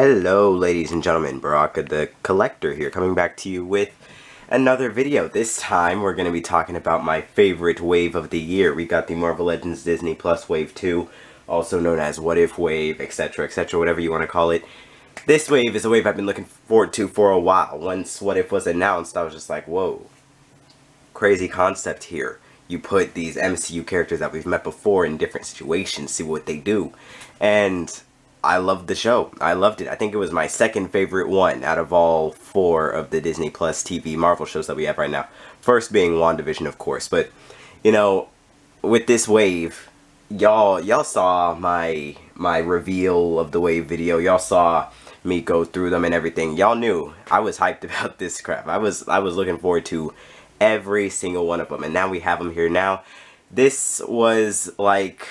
Hello ladies and gentlemen, Baraka the Collector here, coming back to you with another video. This time we're going to be talking about my favorite wave of the year. We got the Marvel Legends Disney Plus Wave 2, also known as What If Wave, etc, etc, whatever you want to call it. This wave is a wave I've been looking forward to for a while. Once What If was announced, I was just like, whoa, crazy concept here. You put these MCU characters that we've met before in different situations, see what they do. And I loved the show. I loved it. I think it was my second favorite one out of all 4 of the Disney Plus TV Marvel shows that we have right now. First being WandaVision, of course. But, you know, with this wave, y'all saw my reveal of the wave video. Y'all saw me go through them and everything. Y'all knew I was hyped about this crap. I was looking forward to every single one of them. And now we have them here now. This was like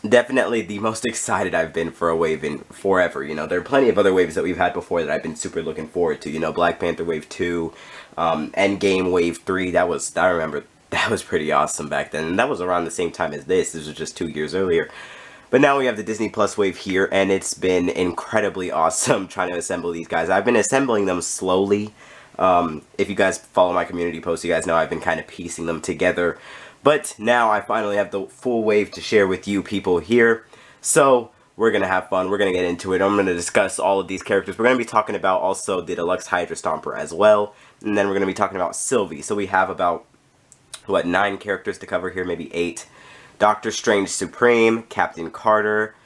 definitely the most excited I've been for a wave in forever. You know, there are plenty of other waves that we've had before that I've been super looking forward to. You know, Black Panther Wave 2, Endgame Wave 3, I remember that was pretty awesome back then. And that was around the same time as this. This was just 2 years earlier. But now we have the Disney Plus wave here, and it's been incredibly awesome trying to assemble these guys. I've been assembling them slowly. If you guys follow my community posts, you guys know I've been kind of piecing them together. But now I finally have the full wave to share with you people here. So we're going to have fun. We're going to get into it. I'm going to discuss all of these characters. We're going to be talking about also the Deluxe Hydra Stomper as well. And then we're going to be talking about Sylvie. So we have about, what, 9 characters to cover here, maybe 8. Doctor Strange Supreme, Captain Carter,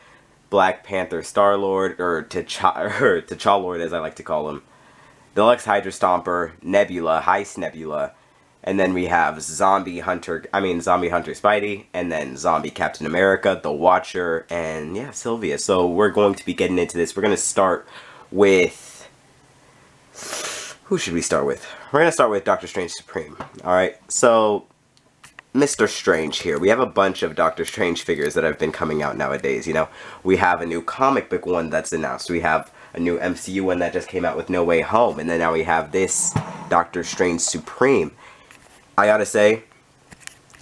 Black Panther Star-Lord, or T'Challa-Lord as I like to call him. Deluxe Hydra Stomper, Nebula, Heist Nebula. And then we have Zombie Hunter Spidey, and then Zombie Captain America, The Watcher, and yeah, Sylvia. So we're going to be getting into this. We're going to start with, who should we start with? We're going to start with Doctor Strange Supreme. Alright, so Mr. Strange here. We have a bunch of Doctor Strange figures that have been coming out nowadays, you know. We have a new comic book one that's announced. We have a new MCU one that just came out with No Way Home. And then now we have this Doctor Strange Supreme. I gotta say,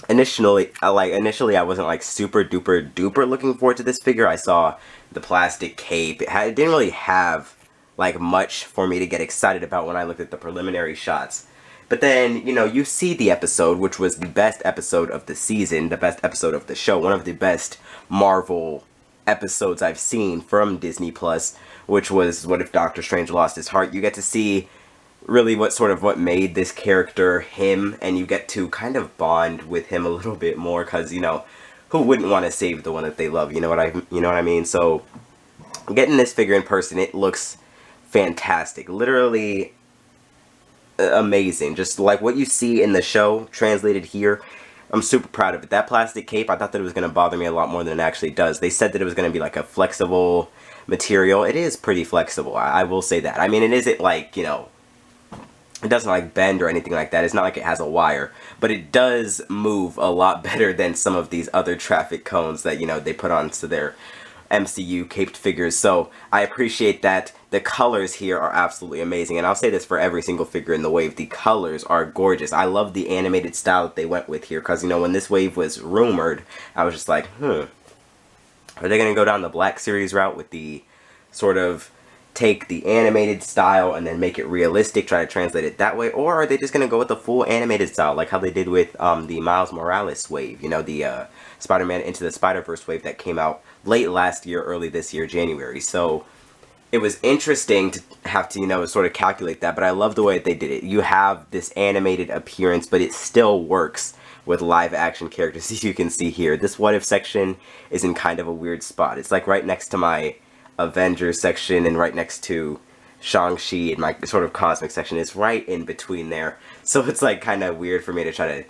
initially I wasn't like super duper looking forward to this figure. I saw the plastic cape. It didn't really have like much for me to get excited about when I looked at the preliminary shots. But then, you know, you see the episode, which was the best episode of the season, the best episode of the show, one of the best Marvel episodes I've seen from Disney Plus, which was What If Doctor Strange Lost His Heart. You get to see really what made this character him, and you get to kind of bond with him a little bit more, because, you know, who wouldn't want to save the one that they love, you know what I mean? So getting this figure in person, it looks fantastic, literally amazing. Just like what you see in the show translated here, I'm super proud of it. That plastic cape, I thought that it was going to bother me a lot more than it actually does. They said that it was going to be like a flexible material. It is pretty flexible, I will say that. I mean, it isn't like, you know, it doesn't like bend or anything like that. It's not like it has a wire, but it does move a lot better than some of these other traffic cones that, you know, they put onto their MCU caped figures. So I appreciate that. The colors here are absolutely amazing, and I'll say this for every single figure in the wave. The colors are gorgeous. I love the animated style that they went with here, because, you know, when this wave was rumored, I was just like, are they going to go down the Black Series route with the sort of take the animated style and then make it realistic, try to translate it that way, or are they just going to go with the full animated style like how they did with the Miles Morales wave, you know, the Spider-Man Into the Spider-Verse wave that came out late last year, early this year, January. So it was interesting to have to, you know, sort of calculate that, but I love the way they did it. You have this animated appearance, but it still works with live action characters, as you can see here. This What If section is in kind of a weird spot. It's like right next to my Avengers section and right next to Shang-Chi and my sort of cosmic section. It's right in between there. So it's like kind of weird for me to try to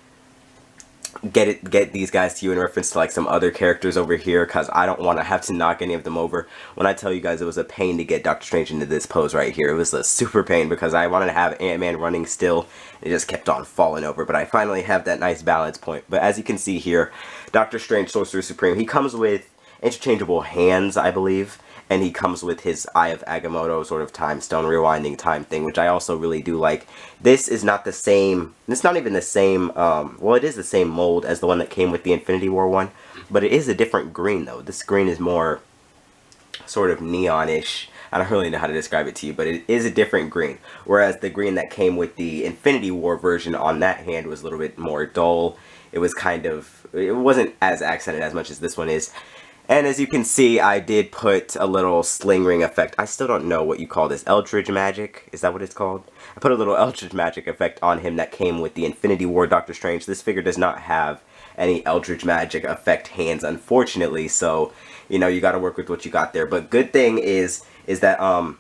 get these guys to you in reference to like some other characters over here, because I don't want to have to knock any of them over. When I tell you guys it was a pain to get Doctor Strange into this pose right here, it was a super pain because I wanted to have Ant-Man running still. It just kept on falling over, but I finally have that nice balance point. But as you can see here, Doctor Strange Sorcerer Supreme, he comes with interchangeable hands, I believe. And he comes with his Eye of Agamotto sort of time stone rewinding time thing, which I also really do like. This is not the same, it's not even the same, well, it is the same mold as the one that came with the Infinity War one, but it is a different green though. This green is more sort of neonish. I don't really know how to describe it to you, but it is a different green. Whereas the green that came with the Infinity War version on that hand was a little bit more dull. It was kind of, it wasn't as accented as much as this one is. And as you can see, I did put a little sling ring effect. I still don't know what you call this. Eldritch Magic? Is that what it's called? I put a little Eldritch Magic effect on him that came with the Infinity War Doctor Strange. This figure does not have any Eldritch Magic effect hands, unfortunately. So, you know, you got to work with what you got there. But good thing is that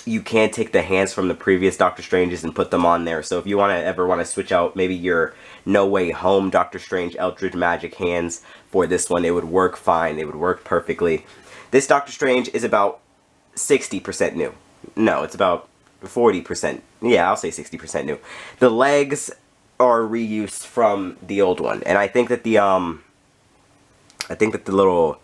you can take the hands from the previous Doctor Stranges and put them on there. So if you ever want to switch out maybe your No Way Home Doctor Strange Eldritch Magic hands for this one, it would work fine. It would work perfectly. This Doctor Strange is about 60% new. No, it's about 40%. Yeah, I'll say 60% new. The legs are reused from the old one, and I think that the little,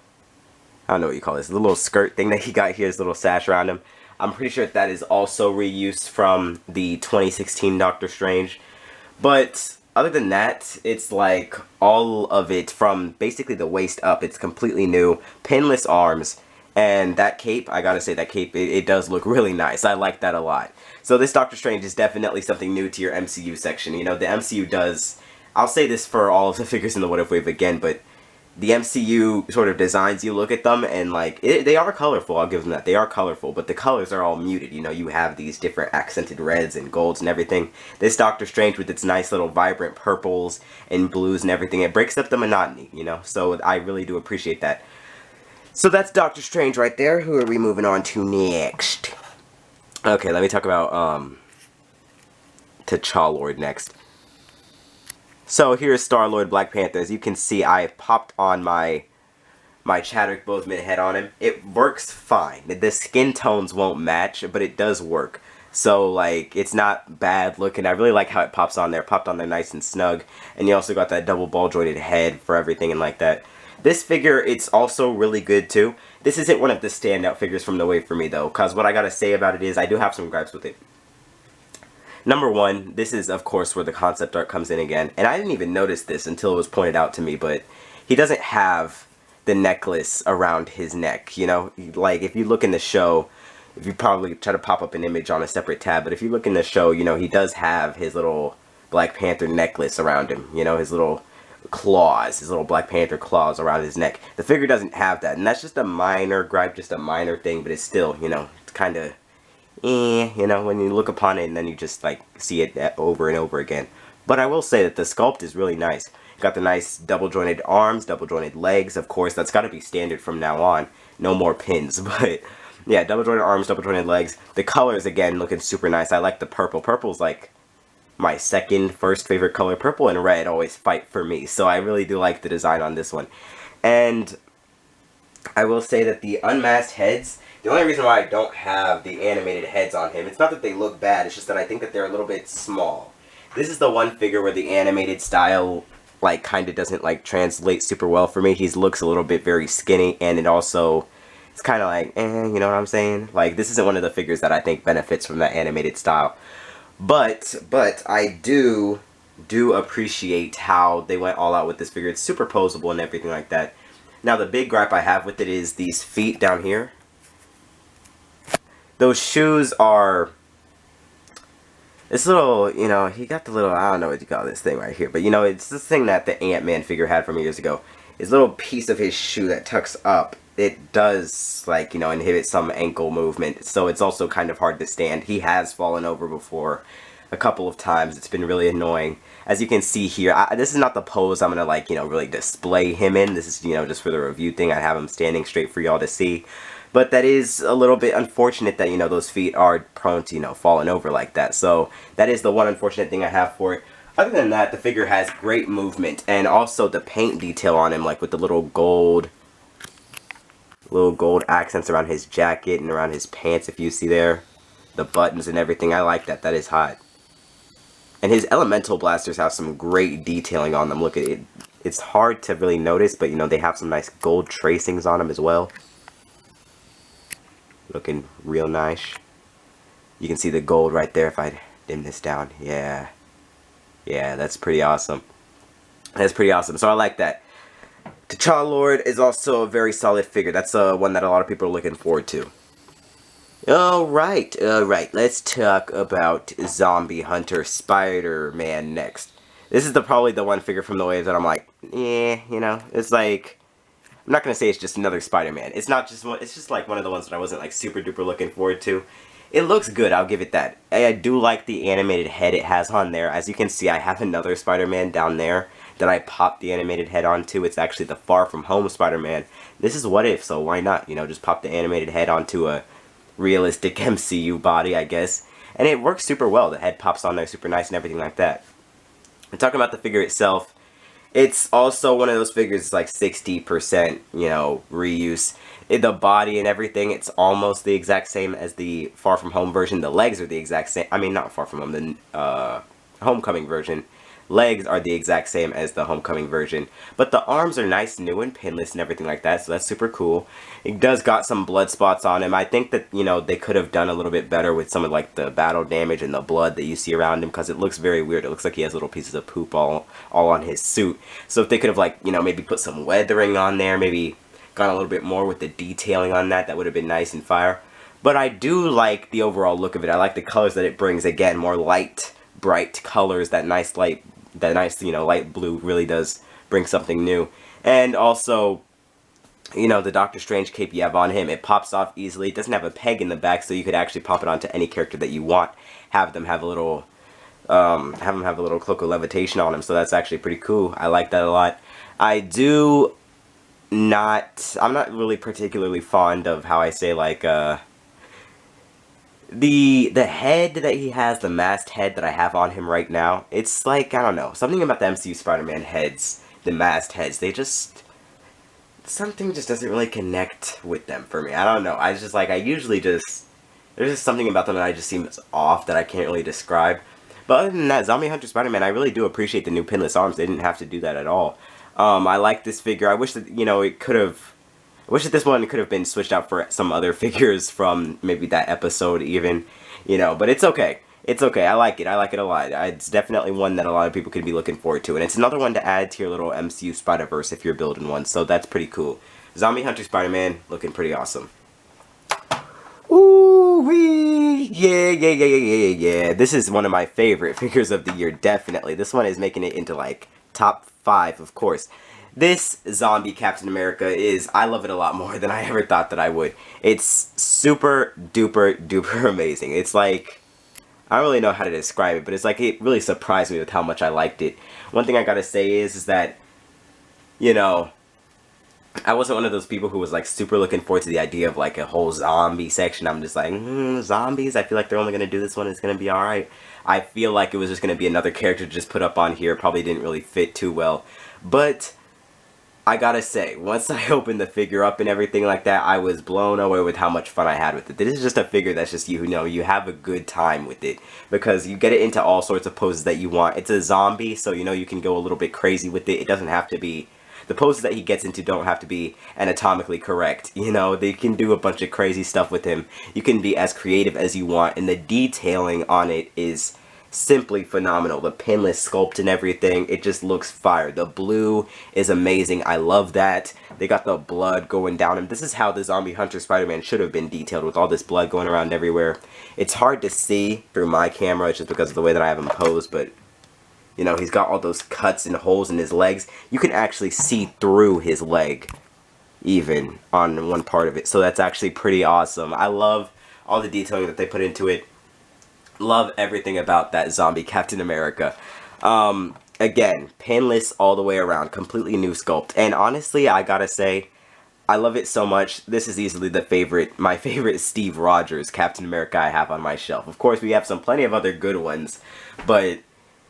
I don't know what you call this, the little skirt thing that he got here, this little sash around him, I'm pretty sure that is also reused from the 2016 Doctor Strange. But other than that, it's like all of it from basically the waist up. It's completely new, pinless arms, and that cape, I gotta say, that cape, it does look really nice. I like that a lot. So this Doctor Strange is definitely something new to your MCU section. You know, the MCU does, I'll say this for all of the figures in the What If Wave again, but the MCU sort of designs, you look at them and like, they are colorful, I'll give them that. They are colorful, but the colors are all muted. You know, you have these different accented reds and golds and everything. This Doctor Strange with its nice little vibrant purples and blues and everything, it breaks up the monotony, you know? So I really do appreciate that. So that's Doctor Strange right there. Who are we moving on to next? Okay, let me talk about T'Challa next. So here's Star-Lord Black Panther. As you can see, I popped on my Chadwick Boseman head on him. It works fine. The skin tones won't match, but it does work. So, like, it's not bad looking. I really like how it pops on there. Popped on there nice and snug. And you also got that double ball-jointed head for everything and like that. This figure, it's also really good, too. This isn't one of the standout figures from the wave for me, though. Because what I gotta say about it is, I do have some gripes with it. Number one, this is, of course, where the concept art comes in again. And I didn't even notice this until it was pointed out to me, but he doesn't have the necklace around his neck, you know? Like, if you look in the show, if you probably try to pop up an image on a separate tab, but if you look in the show, you know, he does have his little Black Panther necklace around him, you know, his little claws, his little Black Panther claws around his neck. The figure doesn't have that, and that's just a minor gripe, just a minor thing, but it's still, you know, it's kind of, you know, when you look upon it and then you just like see it over and over again. But I will say that the sculpt is really nice. Got the nice double jointed arms, double jointed legs. Of course, that's got to be standard from now on. No more pins, but yeah, double jointed arms, double jointed legs. The colors again looking super nice. I like the purple. Purple's like my first favorite color. Purple and red always fight for me, so I really do like the design on this one. And I will say that the unmasked heads, the only reason why I don't have the animated heads on him, it's not that they look bad, it's just that I think that they're a little bit small. This is the one figure where the animated style, like, kind of doesn't, like, translate super well for me. He looks a little bit very skinny, and it also, it's kind of like, you know what I'm saying? Like, this isn't one of the figures that I think benefits from that animated style. But I do appreciate how they went all out with this figure. It's super posable and everything like that. Now, the big gripe I have with it is these feet down here. Those shoes are, this little, you know, he got the little, I don't know what you call this thing right here, but you know, it's this thing that the Ant-Man figure had from years ago. His little piece of his shoe that tucks up, it does, like, you know, inhibit some ankle movement, so it's also kind of hard to stand. He has fallen over before a couple of times. It's been really annoying. As you can see here, this is not the pose I'm gonna, like, you know, really display him in. This is, you know, just for the review thing. I have him standing straight for y'all to see. But that is a little bit unfortunate that, you know, those feet are prone to, you know, falling over like that. So that is the one unfortunate thing I have for it. Other than that, the figure has great movement, and also the paint detail on him, like with the little gold accents around his jacket and around his pants, if you see there. The buttons and everything, I like that. That is hot. And his elemental blasters have some great detailing on them. Look at it. It's hard to really notice, but, you know, they have some nice gold tracings on them as well. Looking real nice. You can see the gold right there if I dim this down. Yeah. Yeah, that's pretty awesome. That's pretty awesome. So I like that. T'Challa Lord is also a very solid figure. That's one that a lot of people are looking forward to. Alright, let's talk about Zombie Hunter Spider-Man next. This is probably the one figure from the wave that I'm like, it's like, I'm not gonna say it's just another Spider-Man. It's not just one, it's just like one of the ones that I wasn't like super duper looking forward to. It looks good, I'll give it that. I do like the animated head it has on there. As you can see, I have another Spider-Man down there that I popped the animated head onto. It's actually the Far From Home Spider-Man. This is What If, so why not? Just pop the animated head onto a realistic MCU body, I guess. And it works super well. The head pops on there super nice and everything like that. And talking about the figure itself, it's also one of those figures that's like 60%, reuse. The body and everything, it's almost the exact same as the Far From Home version. The legs are the exact same. I mean, not Far From Home, the Homecoming version. Legs are the exact same as the Homecoming version, but the arms are nice, new, and pinless and everything like that, so that's super cool. It does got some blood spots on him. I think that, they could have done a little bit better with some of, like, the battle damage and the blood that you see around him, because it looks very weird. It looks like he has little pieces of poop all on his suit. So if they could have, like, maybe put some weathering on there, maybe gone a little bit more with the detailing on that, that would have been nice and fire. But I do like the overall look of it. I like the colors that it brings. Again, more light, bright colors, that nice light blue really does bring something new. And also, the Doctor Strange cape you have on him, it pops off easily. It doesn't have a peg in the back, so you could actually pop it onto any character that you want. Have them have a little cloak of levitation on him, so that's actually pretty cool. I like that a lot. I'm not really particularly fond of how I say, like, the head that he has, the masked head that I have on him right now, it's like, I don't know, something about the MCU Spider-Man heads, the masked heads, something just doesn't really connect with them for me. I don't know, there's just something about them that I just seem off that I can't really describe. But other than that, Zombie Hunter Spider-Man, I really do appreciate the new pinless arms. They didn't have to do that at all. I like this figure. I wish that, I wish that this one could have been switched out for some other figures from maybe that episode even, but it's okay. It's okay. I like it. I like it a lot. It's definitely one that a lot of people could be looking forward to, and it's another one to add to your little MCU Spider-Verse if you're building one, so that's pretty cool. Zombie Hunter Spider-Man, looking pretty awesome. Ooh-wee! Yeah. This is one of my favorite figures of the year, definitely. This one is making it into, like, top 5, of course. This zombie Captain America I love it a lot more than I ever thought that I would. It's super duper amazing. It's like, I don't really know how to describe it, but it's like, it really surprised me with how much I liked it. One thing I gotta say is that, I wasn't one of those people who was like super looking forward to the idea of like a whole zombie section. I'm just like, zombies? I feel like they're only gonna do this one, it's gonna be alright. I feel like it was just gonna be another character to just put up on here. Probably didn't really fit too well. But I gotta say, once I opened the figure up and everything like that, I was blown away with how much fun I had with it. This is just a figure that's just, you have a good time with it. Because you get it into all sorts of poses that you want. It's a zombie, so you can go a little bit crazy with it. It doesn't have to be, the poses that he gets into don't have to be anatomically correct. They can do a bunch of crazy stuff with him. You can be as creative as you want, and the detailing on it is simply phenomenal. The pinless sculpt and everything, it just looks fire. The blue is amazing. I love that. They got the blood going down him. This is how the Zombie Hunter Spider-Man should have been detailed, with all this blood going around everywhere. It's hard to see through my camera just because of the way that I have him posed, but he's got all those cuts and holes in his legs. You can actually see through his leg even on one part of it, so that's actually pretty awesome. I love all the detailing that they put into it. Love everything about that zombie Captain America. Again, pinless all the way around, completely new sculpt. And honestly, I gotta say, I love it so much. This is easily my favorite Steve Rogers Captain America I have on my shelf. Of course, we have plenty of other good ones, but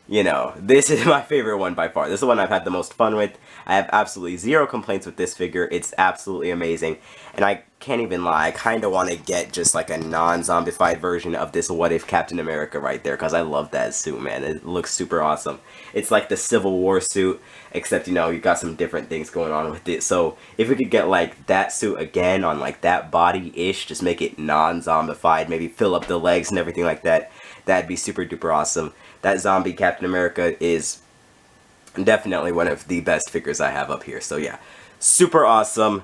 this is my favorite one by far. This is the one I've had the most fun with. I have absolutely zero complaints with this figure. It's absolutely amazing. And I can't even lie, I kind of want to get just like a non-zombified version of this What If Captain America right there, because I love that suit, man. It looks super awesome. It's like the Civil War suit, except, you got some different things going on with it. So if we could get like that suit again on like that body-ish, just make it non-zombified, maybe fill up the legs and everything like that, that'd be super duper awesome. That zombie Captain America is definitely one of the best figures I have up here. So yeah, super awesome.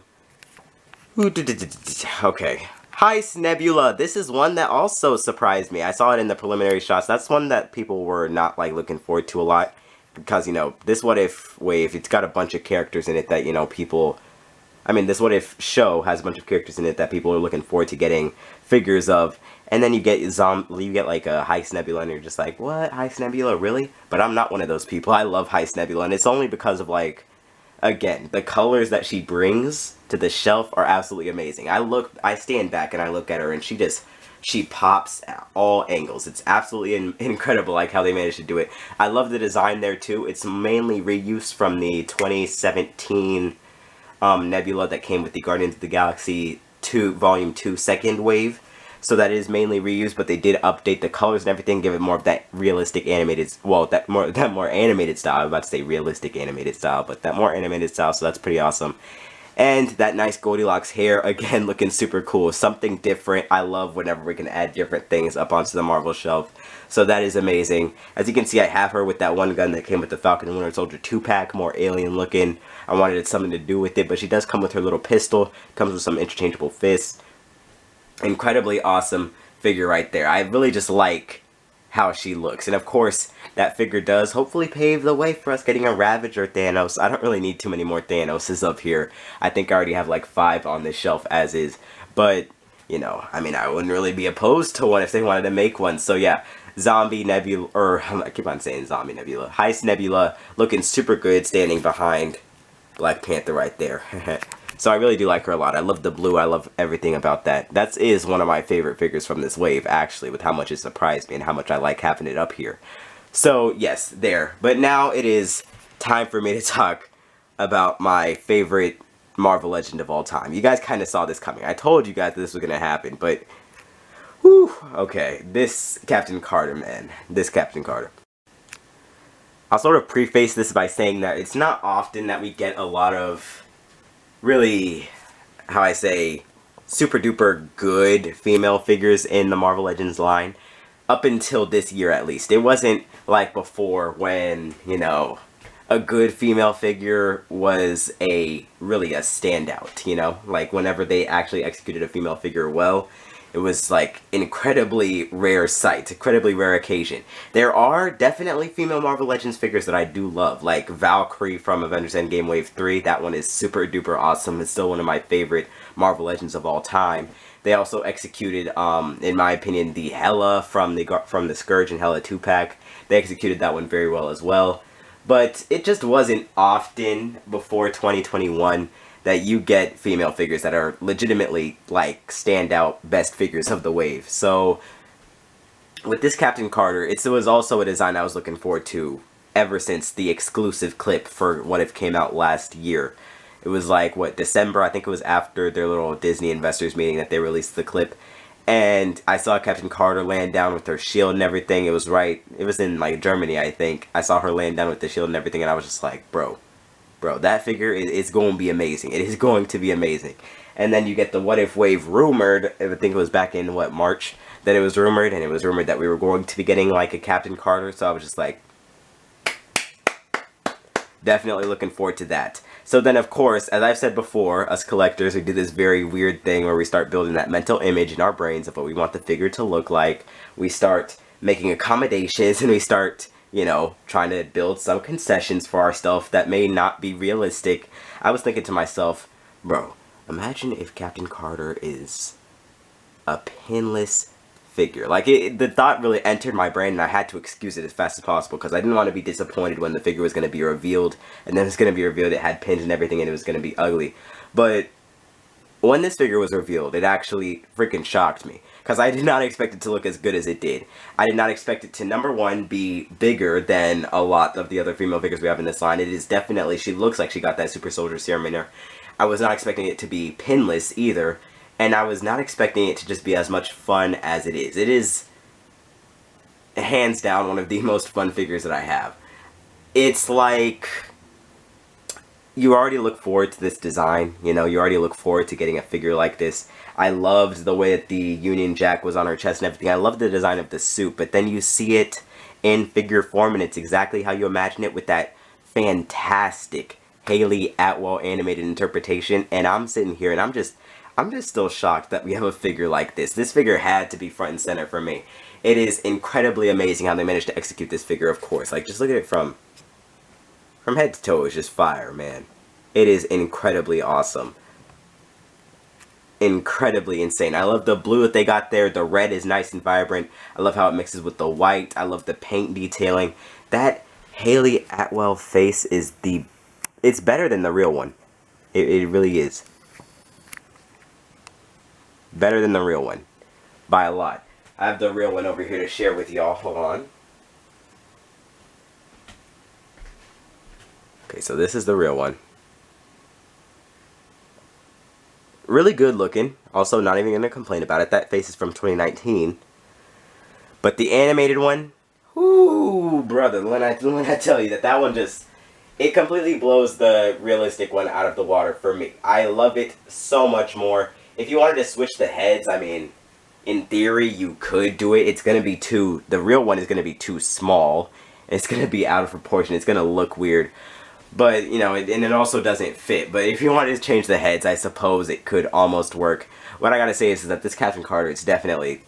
Okay, Heist Nebula. This is one that also surprised me. I saw it in the preliminary shots. That's one that people were not like looking forward to a lot. Because, you know, this What If wave, it's got a bunch of characters in it that, you know, people... I mean, this What If show has a bunch of characters in it that people are looking forward to getting figures of. And then you get like a Heist Nebula, and you're just like, what? Heist Nebula? Really? But I'm not one of those people. I love Heist Nebula, and it's only because of, like, again, the colors that she brings to the shelf are absolutely amazing. I stand back and I look at her, and she pops at all angles. It's absolutely incredible, like, how they managed to do it. I love the design there, too. It's mainly reuse from the 2017 Nebula that came with the Guardians of the Galaxy Volume 2 second wave. So that is mainly reused, but they did update the colors and everything, give it more of that realistic animated, well, that more animated style. I was about to say realistic animated style, but that more animated style, so that's pretty awesome. And that nice Goldilocks hair, again, looking super cool. Something different. I love whenever we can add different things up onto the Marvel shelf. So that is amazing. As you can see, I have her with that one gun that came with the Falcon and Winter Soldier 2-pack, more alien looking. I wanted something to do with it, but she does come with her little pistol. Comes with some interchangeable fists. Incredibly awesome figure right there. I really just like how she looks. And of course, that figure does hopefully pave the way for us getting a Ravager Thanos. I don't really need too many more Thanoses up here. I think I already have like 5 on this shelf as is. But, you know, I mean, I wouldn't really be opposed to one if they wanted to make one. So yeah, Zombie Nebula, or I keep on saying Zombie Nebula. Heist Nebula looking super good standing behind Black Panther right there. So I really do like her a lot. I love the blue. I love everything about that. That is one of my favorite figures from this wave, actually, with how much it surprised me and how much I like having it up here. So, yes, there. But now it is time for me to talk about my favorite Marvel Legend of all time. You guys kind of saw this coming. I told you guys this was going to happen, but... whew, okay, this Captain Carter, man. This Captain Carter. I'll sort of preface this by saying that it's not often that we get a lot of really, how I say, super duper good female figures in the Marvel Legends line. Up until this year, at least. It wasn't like before when, you know, a good female figure was really a standout, you know? Like, whenever they actually executed a female figure well, it was, like, incredibly rare sight, incredibly rare occasion. There are definitely female Marvel Legends figures that I do love, like Valkyrie from Avengers Endgame Wave 3. That one is super duper awesome. It's still one of my favorite Marvel Legends of all time. They also executed, in my opinion, the Hela from the Scourge and Hela 2-pack. They executed that one very well as well. But it just wasn't often before 2021 that you get female figures that are legitimately, like, standout best figures of the wave. So, with this Captain Carter, it was also a design I was looking forward to ever since the exclusive clip for What If came out last year. It was like, what, December? I think it was after their little Disney investors meeting that they released the clip. And I saw Captain Carter land down with her shield and everything. It was in, like, Germany, I think. I saw her land down with the shield and everything, and I was just like, bro, that figure is going to be amazing. It is going to be amazing. And then you get the What If wave rumored. I think it was back in, what, March that it was rumored. And it was rumored that we were going to be getting, like, a Captain Carter. So I was just like, definitely looking forward to that. So then, of course, as I've said before, us collectors, we do this very weird thing where we start building that mental image in our brains of what we want the figure to look like. We start making accommodations, and we start, you know, trying to build some concessions for ourselves that may not be realistic. I was thinking to myself, bro, imagine if Captain Carter is a pinless figure. Like, the thought really entered my brain, and I had to excuse it as fast as possible because I didn't want to be disappointed when the figure was going to be revealed, and then it's going to be revealed it had pins and everything, and it was going to be ugly. But when this figure was revealed, it actually freaking shocked me because I did not expect it to look as good as it did. I did not expect it to, number one, be bigger than a lot of the other female figures we have in this line. It is definitely, she looks like she got that super soldier serum in her. I was not expecting it to be pinless either. And I was not expecting it to just be as much fun as it is. It is, hands down, one of the most fun figures that I have. It's like, you already look forward to this design. You know, you already look forward to getting a figure like this. I loved the way that the Union Jack was on her chest and everything. I loved the design of the suit. But then you see it in figure form, and it's exactly how you imagine it with that fantastic Haley Atwell animated interpretation. And I'm sitting here, and I'm just still shocked that we have a figure like this. This figure had to be front and center for me. It is incredibly amazing how they managed to execute this figure, of course. Like, just look at it from head to toe. It's just fire, man. It is incredibly awesome. Incredibly insane. I love the blue that they got there. The red is nice and vibrant. I love how it mixes with the white. I love the paint detailing. That Haley Atwell face is it's better than the real one. It really is. Better than the real one. By a lot. I have the real one over here to share with y'all. Hold on. Okay, so this is the real one. Really good looking. Also, not even going to complain about it. That face is from 2019. But the animated one, whoo, brother, when I tell you that one just, it completely blows the realistic one out of the water for me. I love it so much more. If you wanted to switch the heads, I mean, in theory, you could do it. It's going to be the real one is going to be too small. It's going to be out of proportion. It's going to look weird. But, you know, and it also doesn't fit. But if you wanted to change the heads, I suppose it could almost work. What I gotta say is that this Captain Carter is definitely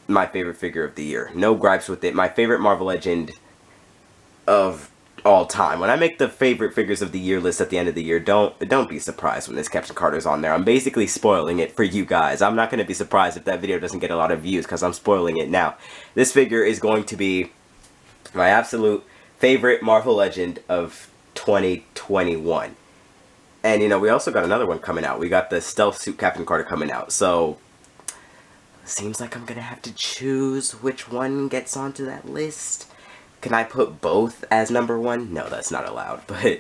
my favorite figure of the year. No gripes with it. My favorite Marvel Legend of all time. When I make the favorite figures of the year list at the end of the year, don't be surprised when this Captain Carter's on there. I'm basically spoiling it for you guys. I'm not going to be surprised if that video doesn't get a lot of views because I'm spoiling it now. This figure is going to be my absolute favorite Marvel Legend of 2021. And, you know, we also got another one coming out. We got the Stealth Suit Captain Carter coming out. So, seems like I'm going to have to choose which one gets onto that list. Can I put both as number one? No, that's not allowed. But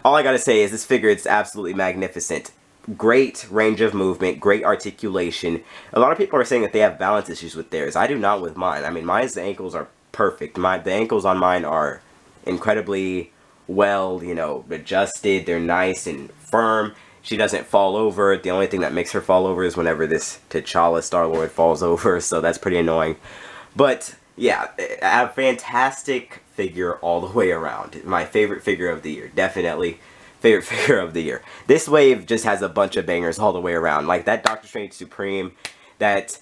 all I gotta say is this figure, it's absolutely magnificent. Great range of movement, great articulation. A lot of people are saying that they have balance issues with theirs. I do not with mine. I mean, the ankles are perfect. The ankles on mine are incredibly well, you know, adjusted. They're nice and firm. She doesn't fall over. The only thing that makes her fall over is whenever this T'Challa Star-Lord falls over, so that's pretty annoying. But yeah, a fantastic figure all the way around. My favorite figure of the year. Definitely favorite figure of the year. This wave just has a bunch of bangers all the way around. Like that Doctor Strange Supreme, that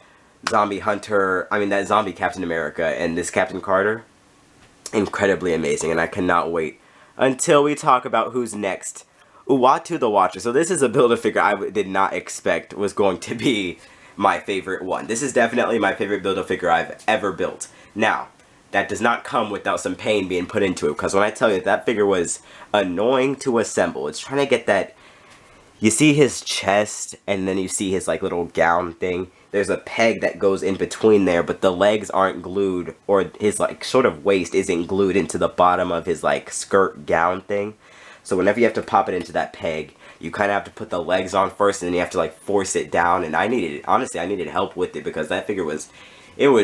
Zombie Hunter, that Zombie Captain America, and this Captain Carter. Incredibly amazing, and I cannot wait until we talk about who's next. Uatu the Watcher. So this is a Build-A-Figure I did not expect was going to be my favorite one. This is definitely my favorite Build-A-Figure I've ever built. Now, that does not come without some pain being put into it, because when I tell you that figure was annoying to assemble, it's trying to get that, you see his chest, and then you see his like little gown thing. There's a peg that goes in between there, but the legs aren't glued, or his like sort of waist isn't glued into the bottom of his like skirt gown thing. So whenever you have to pop it into that peg, you kind of have to put the legs on first, and then you have to like force it down, and honestly, I needed help with it, because that figure was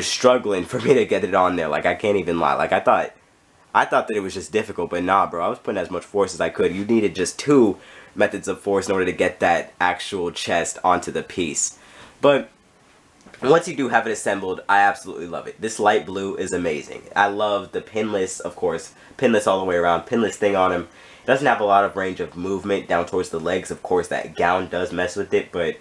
struggling for me to get it on there. Like, I can't even lie. Like, I thought that it was just difficult, but nah, bro. I was putting as much force as I could. You needed just 2 methods of force in order to get that actual chest onto the piece. But once you do have it assembled, I absolutely love it. This light blue is amazing. I love the pinless, of course, pinless all the way around, pinless thing on him. It doesn't have a lot of range of movement down towards the legs. Of course, that gown does mess with it, but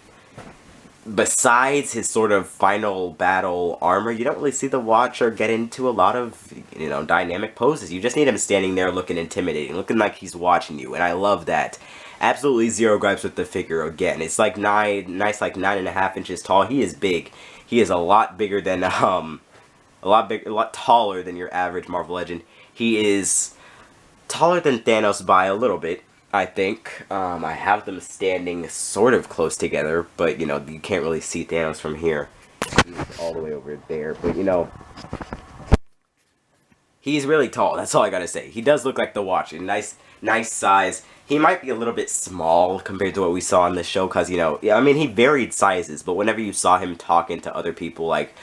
besides his sort of final battle armor, you don't really see the Watcher get into a lot of, you know, dynamic poses. You just need him standing there looking intimidating, looking like he's watching you, and I love that. Absolutely zero gripes with the figure again. It's like nice like 9.5 inches tall. He is big. He is a lot bigger than, a lot taller than your average Marvel Legend. He is taller than Thanos by a little bit, I think. I have them standing sort of close together, but, you know, you can't really see Thanos from here. He's all the way over there, but, you know, he's really tall. That's all I gotta say. He does look like the Watcher. Nice size. He might be a little bit small compared to what we saw in the show, because, you know, yeah, he varied sizes, but whenever you saw him talking to other people, like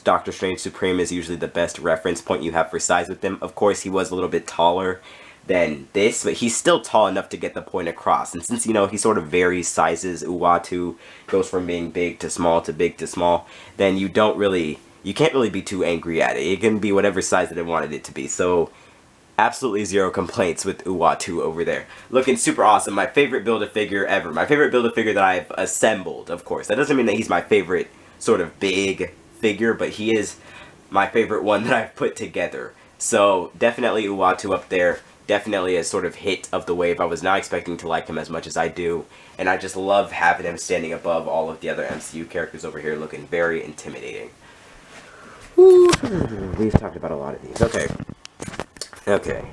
Doctor Strange Supreme is usually the best reference point you have for size with him. Of course, he was a little bit taller than this, but he's still tall enough to get the point across. And since, you know, he sort of varies sizes, Uatu goes from being big to small to big to small, then you can't really be too angry at it. It can be whatever size that it wanted it to be. So Absolutely zero complaints with Uatu over there. Looking super awesome. My favorite Build-A-Figure ever. My favorite Build-A-Figure that I've assembled, of course. That doesn't mean that he's my favorite sort of big figure, but he is my favorite one that I've put together. So definitely Uatu up there. Definitely a sort of hit of the wave. I was not expecting to like him as much as I do. And I just love having him standing above all of the other MCU characters over here, looking very intimidating. Woo. We've talked about a lot of these. Okay. Okay.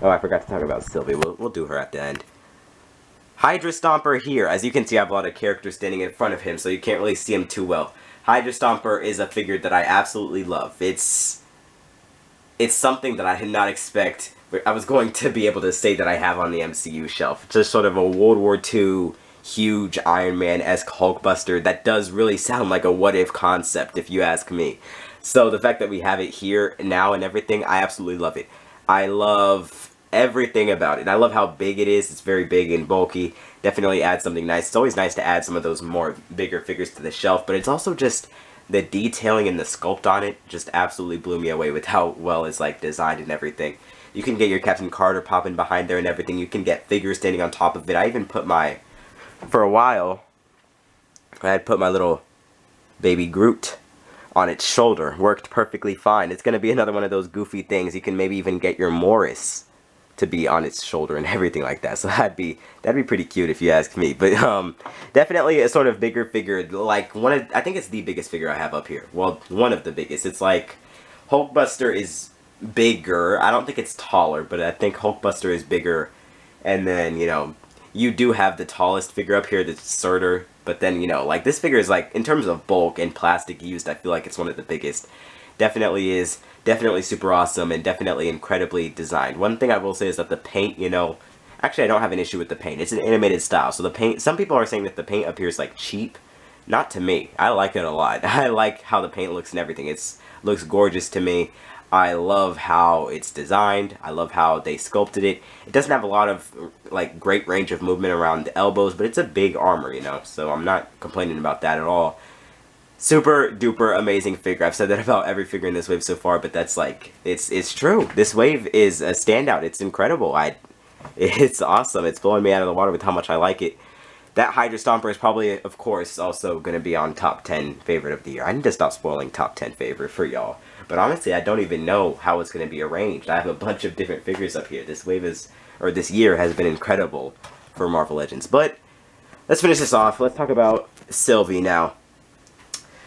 Oh, I forgot to talk about Sylvie. We'll do her at the end. Hydra Stomper here. As you can see, I have a lot of characters standing in front of him, so you can't really see him too well. Hydra Stomper is a figure that I absolutely love. It's something that I did not expect I was going to be able to say that I have on the MCU shelf. It's just sort of a World War II huge Iron Man-esque Hulkbuster that does really sound like a what-if concept, if you ask me. So the fact that we have it here now and everything, I absolutely love it. I love everything about it. I love how big it is. It's very big and bulky. Definitely adds something nice. It's always nice to add some of those more bigger figures to the shelf, but it's also just the detailing and the sculpt on it just absolutely blew me away with how well it's like designed and everything. You can get your Captain Carter popping behind there and everything. You can get figures standing on top of it. I even put for a while, I had put my little baby Groot on its shoulder. Worked perfectly fine. It's going to be another one of those goofy things. You can maybe even get your Morris to be on its shoulder and everything like that. So that'd be pretty cute if you ask me. But definitely a sort of bigger figure. Like I think it's the biggest figure I have up here. Well, one of the biggest. It's like Hulkbuster is bigger. I don't think it's taller, but I think Hulkbuster is bigger. And then, you know, you do have the tallest figure up here, that's Surtur. But then, you know, like this figure is like, in terms of bulk and plastic used, I feel like it's one of the biggest. Definitely is. Definitely super awesome and definitely incredibly designed. One thing I will say is that the paint, you know, actually I don't have an issue with the paint. It's an animated style. So the paint, some people are saying that the paint appears like cheap. Not to me. I like it a lot. I like how the paint looks and everything. It looks gorgeous to me. I love how it's designed. I love how they sculpted it. It doesn't have a lot of like great range of movement around the elbows, but it's a big armor, you know, so I'm not complaining about that at all. Super duper amazing figure. I've said that about every figure in this wave so far, but that's like, it's true. This wave is a standout. It's incredible. It's awesome. It's blowing me out of the water with how much I like it. That Hydra Stomper is probably, of course, also going to be on top 10 favorite of the year. I need to stop spoiling top 10 favorite for y'all. But honestly, I don't even know how it's going to be arranged. I have a bunch of different figures up here. This wave this year has been incredible for Marvel Legends. But let's finish this off. Let's talk about Sylvie now.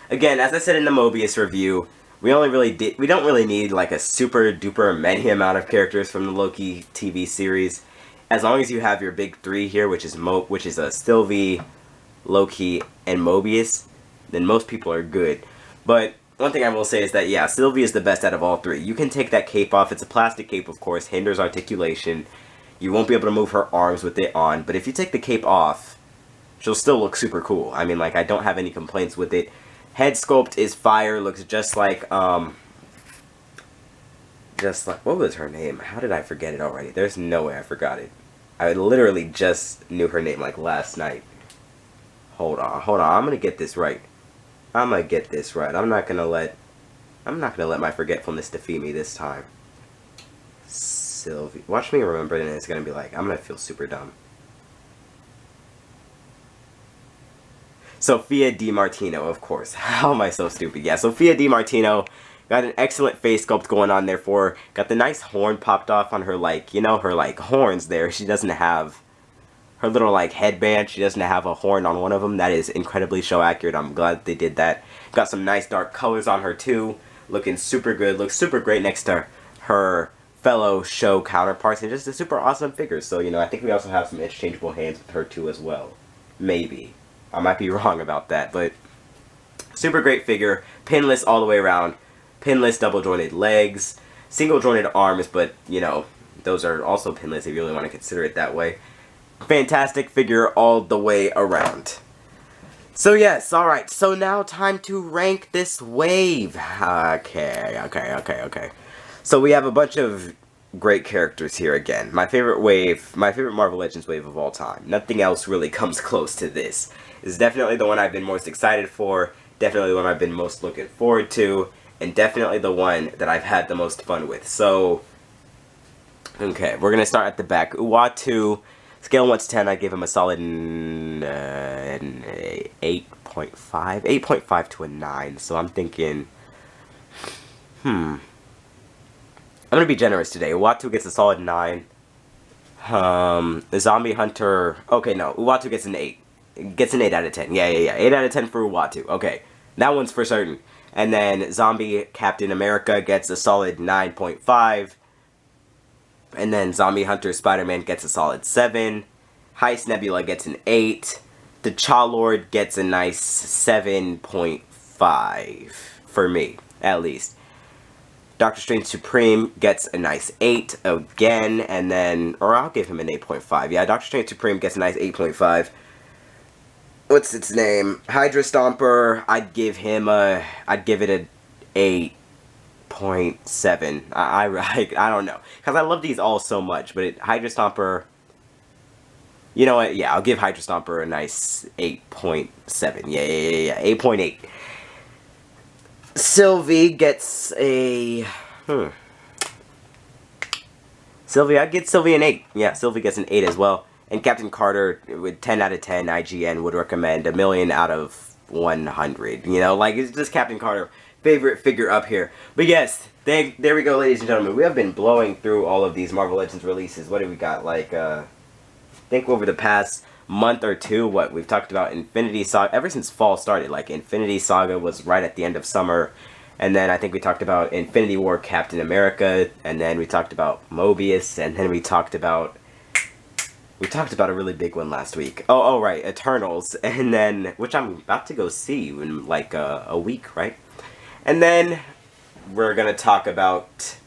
Again, as I said in the Mobius review, we don't really need like a super duper many amount of characters from the Loki TV series. As long as you have your big three here, which is Sylvie, Loki, and Mobius, then most people are good. But one thing I will say is that, yeah, Sylvie is the best out of all three. You can take that cape off. It's a plastic cape, of course. Hinders articulation. You won't be able to move her arms with it on. But if you take the cape off, she'll still look super cool. I mean, like, I don't have any complaints with it. Head sculpt is fire. Looks just like, what was her name? How did I forget it already? There's no way I forgot it. I literally just knew her name, like, last night. Hold on. I'm gonna get this right. I'm not gonna let my forgetfulness defeat me this time. Sylvie. Watch me remember it and it's gonna be like, I'm gonna feel super dumb. Sophia DiMartino, of course. How am I so stupid? Yeah, Sophia DiMartino got an excellent face sculpt going on there for her. Got the nice horn popped off on her, like, you know, her, like, horns there. She doesn't have her little, like, headband. She doesn't have a horn on one of them. That is incredibly show accurate. I'm glad they did that. Got some nice dark colors on her, too. Looking super good. Looks super great next to her fellow show counterparts. And just a super awesome figure. So, you know, I think we also have some interchangeable hands with her, too, as well. Maybe. I might be wrong about that, but super great figure. Pinless all the way around. Pinless double-jointed legs. Single-jointed arms, but, you know, those are also pinless if you really want to consider it that way. Fantastic figure all the way around. So yes, alright, so now time to rank this wave. Okay. So we have a bunch of great characters here again. My favorite Marvel Legends wave of all time. Nothing else really comes close to this. This is definitely the one I've been most excited for, definitely the one I've been most looking forward to, and definitely the one that I've had the most fun with. So, Okay, we're gonna start at the back. Uatu, scale 1 to 10, I give him a solid 8.5. 8.5 to a 9, so I'm thinking, I'm gonna be generous today. Uatu gets a solid 9. The Zombie Hunter, okay, no, Uatu gets an 8. Gets an 8 out of 10. Yeah. 8 out of 10 for Uatu. Okay, that one's for certain. And then Zombie Captain America gets a solid 9.5. And then Zombie Hunter Spider-Man gets a solid 7. Heist Nebula gets an 8. The Cha-Lord gets a nice 7.5. For me, at least. Doctor Strange Supreme gets a nice 8 again. And then, or I'll give him an 8.5. Yeah, Doctor Strange Supreme gets a nice 8.5. What's its name? Hydra Stomper, I'd give it a 8.7. I don't know, because I love these all so much, but Hydra Stomper, you know what, yeah, I'll give Hydra Stomper a nice 8.7, yeah, 8.8. Sylvie gets a, Sylvie, I'd give Sylvie an 8, yeah, Sylvie gets an 8 as well. And Captain Carter, with 10 out of 10, IGN would recommend a million out of 100. You know, like, it's just Captain Carter, favorite figure up here. But yes, there we go, ladies and gentlemen. We have been blowing through all of these Marvel Legends releases. What do we got? Like, I think over the past month or two, we've talked about Infinity Saga. Ever since fall started, like, Infinity Saga was right at the end of summer. And then I think we talked about Infinity War Captain America. And then we talked about Mobius. And then we talked about a really big one last week. Oh, right, Eternals, and then, which I'm about to go see in like a week, right? And then we're gonna talk about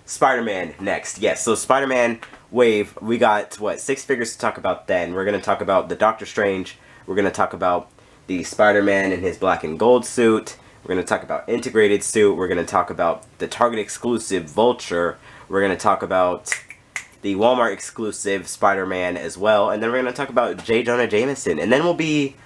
Spider-Man next. Yes, so Spider-Man Wave, we got, what, 6 figures to talk about then. We're gonna talk about the Doctor Strange, we're gonna talk about the Spider-Man in his black and gold suit, we're gonna talk about Integrated Suit, we're gonna talk about the Target exclusive Vulture, we're gonna talk about the Walmart exclusive Spider-Man as well, and then we're gonna talk about J. Jonah Jameson, and then we'll be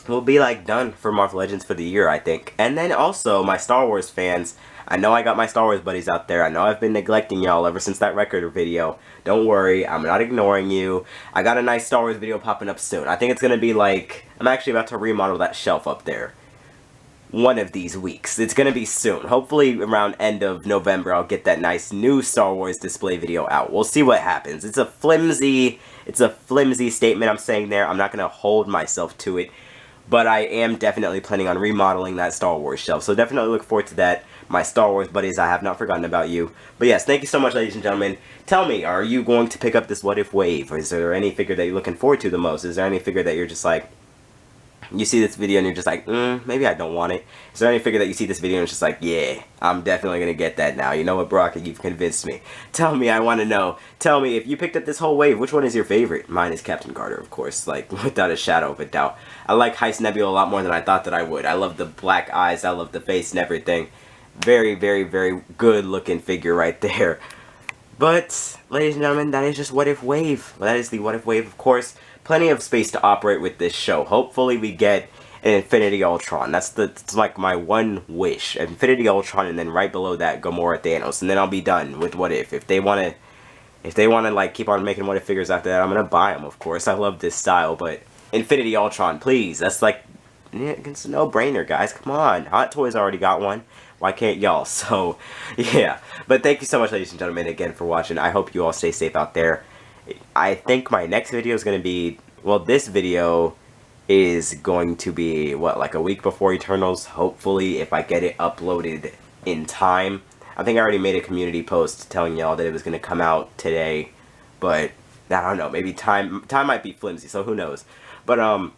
like done for Marvel Legends for the year, I think. And then also my Star Wars fans, I know I got my Star Wars buddies out there. I know I've been neglecting y'all ever since that record video. Don't worry, I'm not ignoring you. I got a nice Star Wars video popping up soon. I think it's gonna be like, I'm actually about to remodel that shelf up there one of these weeks. It's gonna be soon. Hopefully around end of November I'll get that nice new Star Wars display video out. We'll see what happens. It's a flimsy statement I'm saying there. I'm not gonna hold myself to it, but I am definitely planning on remodeling that Star Wars shelf. So definitely look forward to that. My Star Wars buddies, I have not forgotten about you. But yes, thank you so much, ladies and gentlemen. Tell me, are you going to pick up this What If wave? Or is there any figure that you're looking forward to the most? Is there any figure that you're just like, you see this video and you're just like, maybe I don't want it? Is there any figure that you see this video and it's just like, yeah, I'm definitely going to get that now. You know what, Brock? You've convinced me. Tell me, I want to know. Tell me, if you picked up this whole wave, which one is your favorite? Mine is Captain Carter, of course, like, without a shadow of a doubt. I like Heist Nebula a lot more than I thought that I would. I love the black eyes. I love the face and everything. Very, very, very good looking figure right there. But, ladies and gentlemen, that is just What If Wave. That is the What If Wave, of course. Plenty of space to operate with this show. Hopefully we get an Infinity Ultron. That's like my one wish. Infinity Ultron, and then right below that, Gamora Thanos. And then I'll be done with What If. If they wanna like keep on making What If figures after that, I'm gonna buy them, of course. I love this style, but Infinity Ultron, please. That's like, yeah, it's a no-brainer, guys. Come on. Hot Toys already got one. Why can't y'all? So, yeah. But thank you so much, ladies and gentlemen, again for watching. I hope you all stay safe out there. I think my next video is going to be, well, this video is going to be, what, like a week before Eternals, hopefully, if I get it uploaded in time. I think I already made a community post telling y'all that it was going to come out today, but I don't know, maybe time might be flimsy, so who knows. But,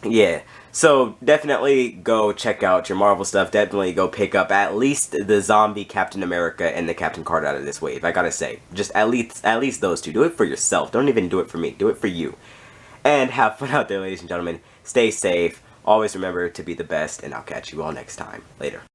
yeah, so definitely go check out your Marvel stuff. Definitely go pick up at least the zombie Captain America and the Captain Carter out of this wave. I gotta say, just at least those two. Do it for yourself. Don't even do it for me. Do it for you. And have fun out there, ladies and gentlemen. Stay safe. Always remember to be the best, and I'll catch you all next time. Later.